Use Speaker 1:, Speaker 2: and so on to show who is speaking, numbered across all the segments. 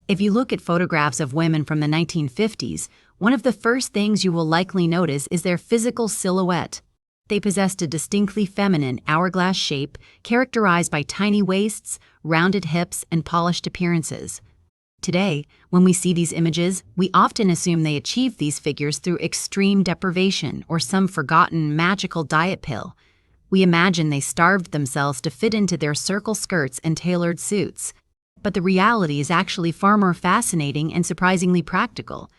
Speaker 1: If you look at photographs of women from the 1950s, one of the first things you will likely notice is their physical silhouette. They possessed a distinctly feminine hourglass shape characterized by tiny waists, rounded hips, and polished appearances. Today, when we see these images, we often assume they achieved these figures through extreme deprivation or some forgotten magical diet pill. We imagine they starved themselves to fit into their circle skirts and tailored suits. But the reality is actually far more fascinating and surprisingly practical.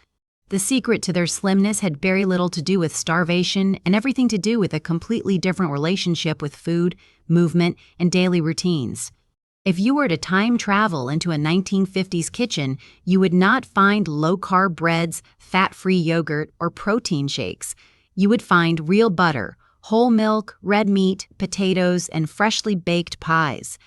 Speaker 1: The secret to their slimness had very little to do with starvation and everything to do with a completely different relationship with food, movement, and daily routines. If you were to time travel into a 1950s kitchen, you would not find low-carb breads, fat-free yogurt, or protein shakes. You would find real butter, whole milk, red meat, potatoes, and freshly baked pies.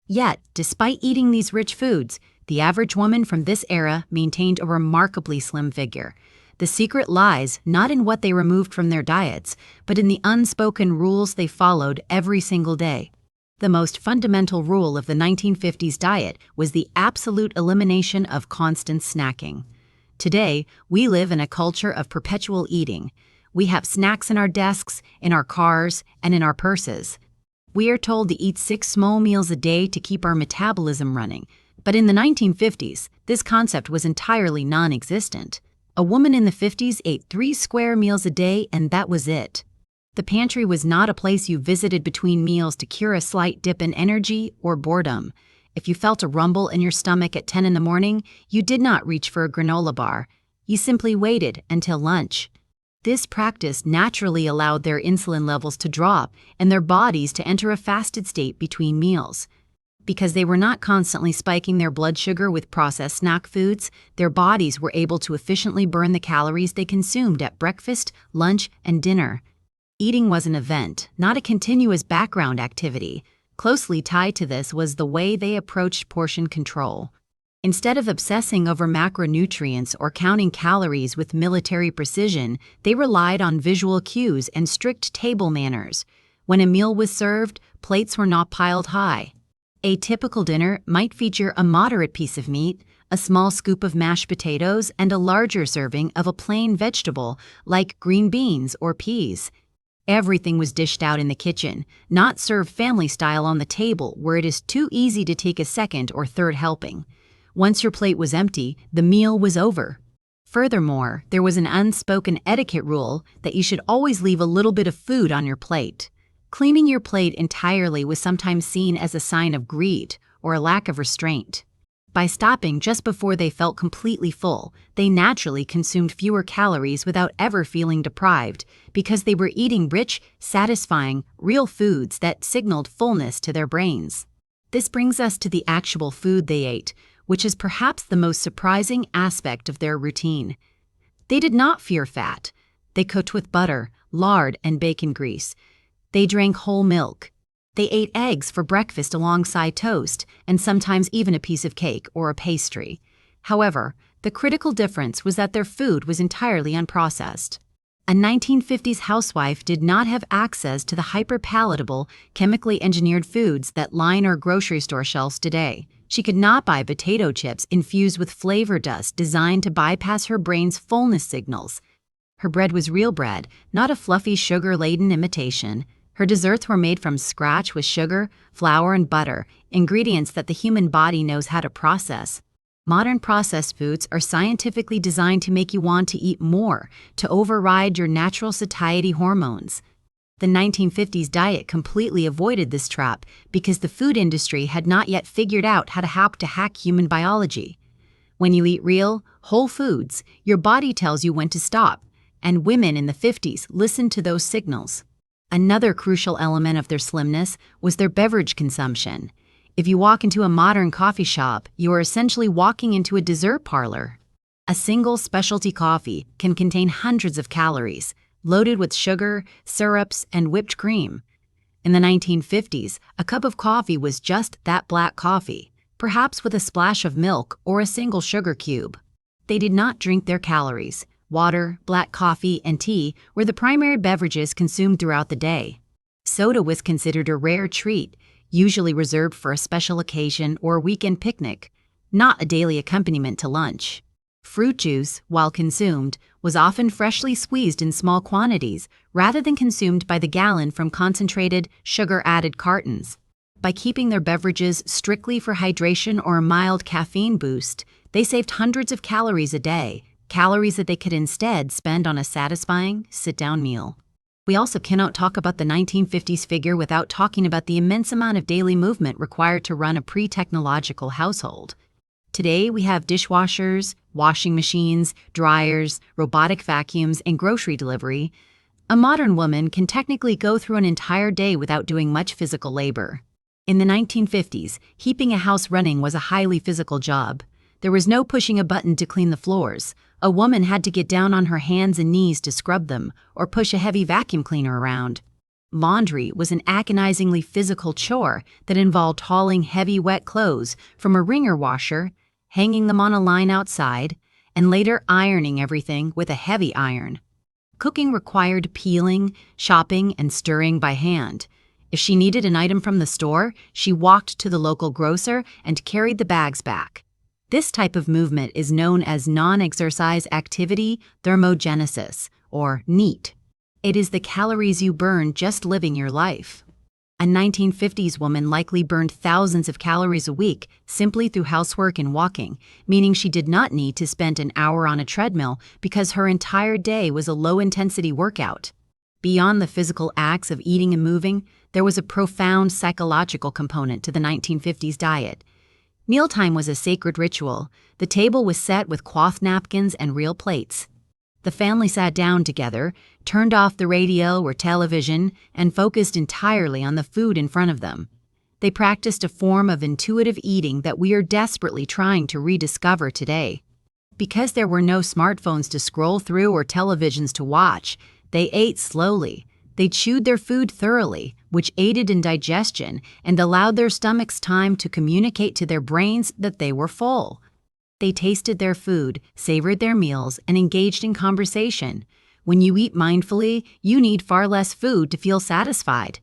Speaker 1: Yet, despite eating these rich foods, the average woman from this era maintained a remarkably slim figure. The secret lies not in what they removed from their diets, but in the unspoken rules they followed every single day. The most fundamental rule of the 1950s diet was the absolute elimination of constant snacking. Today, we live in a culture of perpetual eating. We have snacks in our desks, in our cars, and in our purses. We are told to eat 6 small meals a day to keep our metabolism running. But in the 1950s, this concept was entirely non-existent. A woman in the 50s ate 3 square meals a day, and that was it. The pantry was not a place you visited between meals to cure a slight dip in energy or boredom. If you felt a rumble in your stomach at 10 in the morning, you did not reach for a granola bar. You simply waited until lunch. This practice naturally allowed their insulin levels to drop and their bodies to enter a fasted state between meals. Because they were not constantly spiking their blood sugar with processed snack foods, their bodies were able to efficiently burn the calories they consumed at breakfast, lunch, and dinner. Eating was an event, not a continuous background activity. Closely tied to this was the way they approached portion control. Instead of obsessing over macronutrients or counting calories with military precision, they relied on visual cues and strict table manners. When a meal was served, plates were not piled high. A typical dinner might feature a moderate piece of meat, a small scoop of mashed potatoes, and a larger serving of a plain vegetable like green beans or peas. Everything was dished out in the kitchen, not served family style on the table where it is too easy to take a second or third helping. Once your plate was empty, the meal was over. Furthermore, there was an unspoken etiquette rule that you should always leave a little bit of food on your plate. Cleaning your plate entirely was sometimes seen as a sign of greed or a lack of restraint. By stopping just before they felt completely full, they naturally consumed fewer calories without ever feeling deprived because they were eating rich, satisfying, real foods that signaled fullness to their brains. This brings us to the actual food they ate, which is perhaps the most surprising aspect of their routine. They did not fear fat. They cooked with butter, lard, and bacon grease. They drank whole milk. They ate eggs for breakfast alongside toast, and sometimes even a piece of cake or a pastry. However, the critical difference was that their food was entirely unprocessed. A 1950s housewife did not have access to the hyper-palatable, chemically engineered foods that line our grocery store shelves today. She could not buy potato chips infused with flavor dust designed to bypass her brain's fullness signals. Her bread was real bread, not a fluffy, sugar-laden imitation. Her desserts were made from scratch with sugar, flour, and butter, ingredients that the human body knows how to process. Modern processed foods are scientifically designed to make you want to eat more, to override your natural satiety hormones. The 1950s diet completely avoided this trap because the food industry had not yet figured out how to hack human biology. When you eat real, whole foods, your body tells you when to stop, and women in the 50s listened to those signals. Another crucial element of their slimness was their beverage consumption. If you walk into a modern coffee shop, you are essentially walking into a dessert parlor. A single specialty coffee can contain hundreds of calories, loaded with sugar, syrups, and whipped cream. In the 1950s, a cup of coffee was just that black coffee, perhaps with a splash of milk or a single sugar cube. They did not drink their calories. Water, black coffee, and tea were the primary beverages consumed throughout the day. Soda was considered a rare treat, usually reserved for a special occasion or a weekend picnic. not a daily accompaniment to lunch. Fruit juice, while consumed, was often freshly squeezed in small quantities rather than consumed by the gallon from concentrated, sugar-added cartons. By keeping their beverages strictly for hydration or a mild caffeine boost, they saved hundreds of calories a day, calories that they could instead spend on a satisfying, sit-down meal. We also cannot talk about the 1950s figure without talking about the immense amount of daily movement required to run a pre-technological household. Today, we have dishwashers, washing machines, dryers, robotic vacuums, and grocery delivery. A modern woman can technically go through an entire day without doing much physical labor. In the 1950s, keeping a house running was a highly physical job. There was no pushing a button to clean the floors. A woman had to get down on her hands and knees to scrub them, or push a heavy vacuum cleaner around. Laundry was an agonizingly physical chore that involved hauling heavy wet clothes from a wringer washer, hanging them on a line outside, and later ironing everything with a heavy iron. Cooking required peeling, chopping, and stirring by hand. If she needed an item from the store, she walked to the local grocer and carried the bags back. This type of movement is known as non-exercise activity thermogenesis, or NEAT. It is the calories you burn just living your life. A 1950s woman likely burned thousands of calories a week simply through housework and walking, meaning she did not need to spend an hour on a treadmill because her entire day was a low-intensity workout. Beyond the physical acts of eating and moving, there was a profound psychological component to the 1950s diet. Mealtime was a sacred ritual. The table was set with cloth napkins and real plates. The family sat down together, turned off the radio or television, and focused entirely on the food in front of them. They practiced a form of intuitive eating that we are desperately trying to rediscover today. Because there were no smartphones to scroll through or televisions to watch, they ate slowly. They chewed their food thoroughly, which aided in digestion and allowed their stomachs time to communicate to their brains that they were full. They tasted their food, savored their meals, and engaged in conversation. When you eat mindfully, you need far less food to feel satisfied.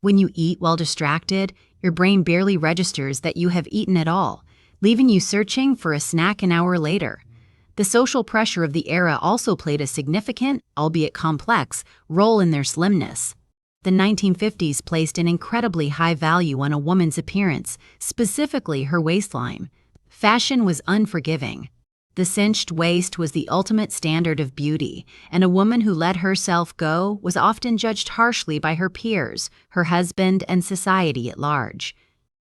Speaker 1: When you eat while distracted, your brain barely registers that you have eaten at all, leaving you searching for a snack an hour later. The social pressure of the era also played a significant, albeit complex, role in their slimness. The 1950s placed an incredibly high value on a woman's appearance, specifically her waistline. Fashion was unforgiving. The cinched waist was the ultimate standard of beauty, and a woman who let herself go was often judged harshly by her peers, her husband, and society at large.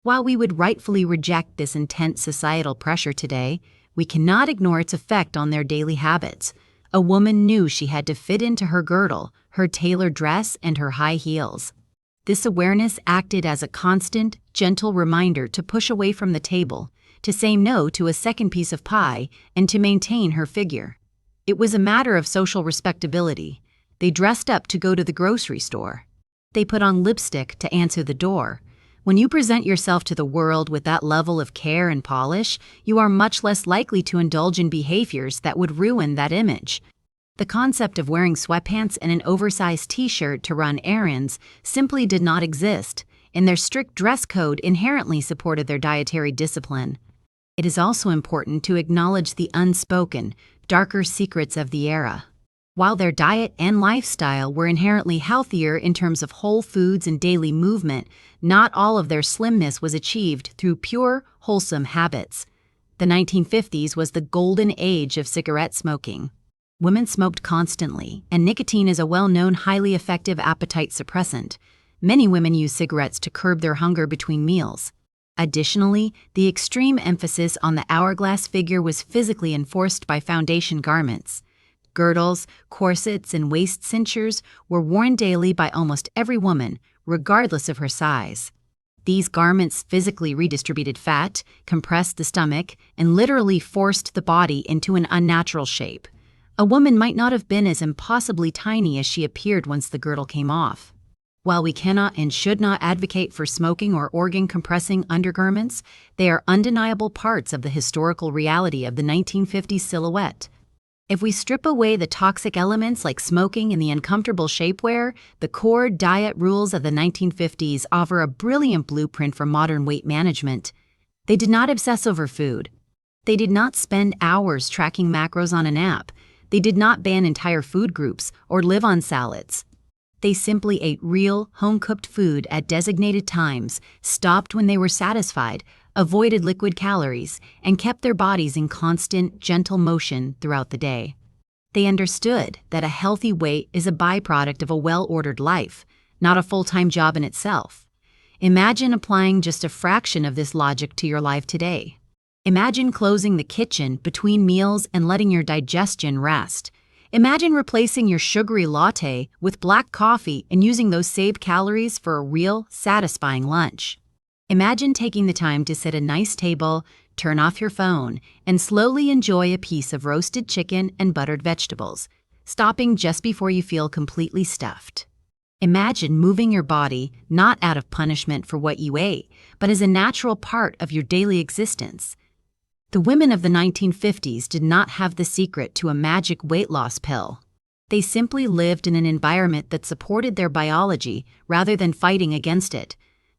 Speaker 1: While we would rightfully reject this intense societal pressure today, we cannot ignore its effect on their daily habits. A woman knew she had to fit into her girdle, her tailored dress, and her high heels. This awareness acted as a constant, gentle reminder to push away from the table, to say no to a second piece of pie, and to maintain her figure. It was a matter of social respectability. They dressed up to go to the grocery store. They put on lipstick to answer the door. When you present yourself to the world with that level of care and polish, you are much less likely to indulge in behaviors that would ruin that image. The concept of wearing sweatpants and an oversized t-shirt to run errands simply did not exist, and their strict dress code inherently supported their dietary discipline. It is also important to acknowledge the unspoken, darker secrets of the era. While their diet and lifestyle were inherently healthier in terms of whole foods and daily movement, not all of their slimness was achieved through pure, wholesome habits. The 1950s was the golden age of cigarette smoking. Women smoked constantly, and nicotine is a well-known highly effective appetite suppressant. Many women use cigarettes to curb their hunger between meals. Additionally, the extreme emphasis on the hourglass figure was physically enforced by foundation garments. Girdles, corsets, and waist cinchers were worn daily by almost every woman, regardless of her size. These garments physically redistributed fat, compressed the stomach, and literally forced the body into an unnatural shape. A woman might not have been as impossibly tiny as she appeared once the girdle came off. While we cannot and should not advocate for smoking or organ-compressing undergarments, they are undeniable parts of the historical reality of the 1950s silhouette. If we strip away the toxic elements like smoking and the uncomfortable shapewear, the core diet rules of the 1950s offer a brilliant blueprint for modern weight management. They did not obsess over food. They did not spend hours tracking macros on an app. They did not ban entire food groups or live on salads. They simply ate real, home-cooked food at designated times, stopped when they were satisfied, avoided liquid calories, and kept their bodies in constant, gentle motion throughout the day. They understood that a healthy weight is a byproduct of a well-ordered life, not a full-time job in itself. Imagine applying just a fraction of this logic to your life today. Imagine closing the kitchen between meals and letting your digestion rest. Imagine replacing your sugary latte with black coffee and using those saved calories for a real, satisfying lunch. Imagine taking the time to sit at a nice table, turn off your phone, and slowly enjoy a piece of roasted chicken and buttered vegetables, stopping just before you feel completely stuffed. Imagine moving your body not out of punishment for what you ate, but as a natural part of your daily existence. The women of the 1950s did not have the secret to a magic weight loss pill. They simply lived in an environment that supported their biology rather than fighting against it.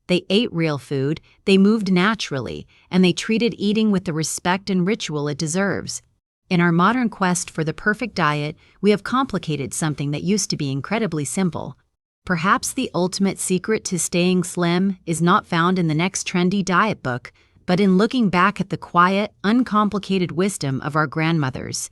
Speaker 1: They ate real food, they moved naturally, and they treated eating with the respect and ritual it deserves. In our modern quest for the perfect diet, we have complicated something that used to be incredibly simple. Perhaps the ultimate secret to staying slim is not found in the next trendy diet book, but in looking back at the quiet, uncomplicated wisdom of our grandmothers.